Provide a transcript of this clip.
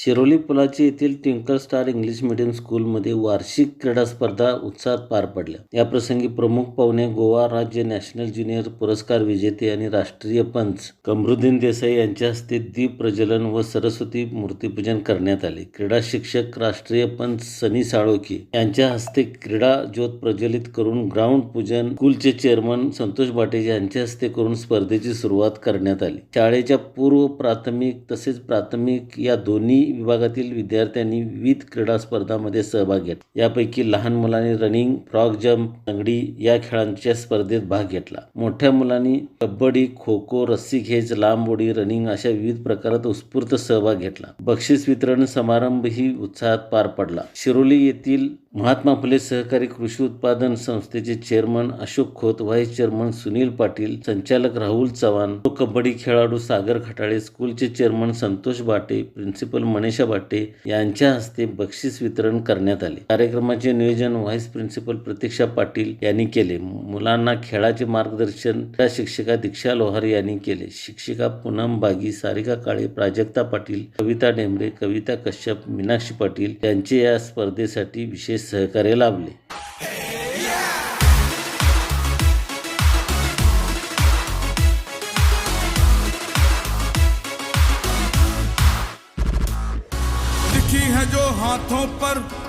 शिरोली पुलाची येथील twinkle star English medium स्कूलमध्ये वार्षिक क्रीडा स्पर्धा उत्साहात पार पडल्या. याप्रसंगी प्रमुख पाहुणे गोवा राज्य नॅशनल ज्युनियर पुरस्कार विजेते आणि राष्ट्रीय पंच कमरुद्दीन देसाई यांच्या हस्ते दीप प्रज्वलन व सरस्वती मूर्तीपूजन करण्यात आले. क्रीडा शिक्षक राष्ट्रीय पंच सनी साळोखे यांच्या हस्ते क्रीडा ज्योत प्रज्वलित करून ग्राउंड पूजन, स्कूलचे चेअरमन संतोष बाटे यांच्या हस्ते करून स्पर्धेची सुरुवात करण्यात आली. शाळेच्या पूर्व प्राथमिक तसेच प्राथमिक या दोन्ही विभागातील विद्यार्थ्यांनी विविध क्रीडा स्पर्धांमध्ये सहभाग घेतला. यापैकी लहान मुलांनी रनिंग, फ्रॉग जंप, लंगडी या खेळांच्या स्पर्धेत भाग घेतला. मोठ्या मुलांनी कबड्डी, खो-खो, रस्सी खेच, लांब उडी, रनिंग अशा विविध प्रकारात उत्स्फूर्त सहभाग घेतला. बक्षीस वितरण समारंभही उत्साहात पार पडला. शिरोली येथील महात्मा फुले सहकारी कृषी उत्पादन संस्थेचे chairman Ashok Khot, vice chairman Sunil Patil, संचालक राहुल चव्हाण, प्रो कबड्डी खेळाडू सागर खटाळे, स्कूलचे चेअरमन संतोष बाटे, प्रिन्सिपल मनीषा बाटे यांच्या हस्ते बक्षीस वितरण करण्यात आले. कार्यक्रमाचे नियोजन व्हाईस प्रिन्सिपल प्रतीक्षा पाटील यांनी केले. मुलांना खेळाचे मार्गदर्शन क्रीडा शिक्षिका दीक्षा लोहार यांनी केले. शिक्षिका पूनम बागी, सारिका काळे, प्राजक्ता पाटील, कविता डेंबरे, कविता कश्यप, मीनाक्षी पाटील यांचे या स्पर्धेसाठी विशेष सहकार्य लाभले. लिखी है जो हाथों पर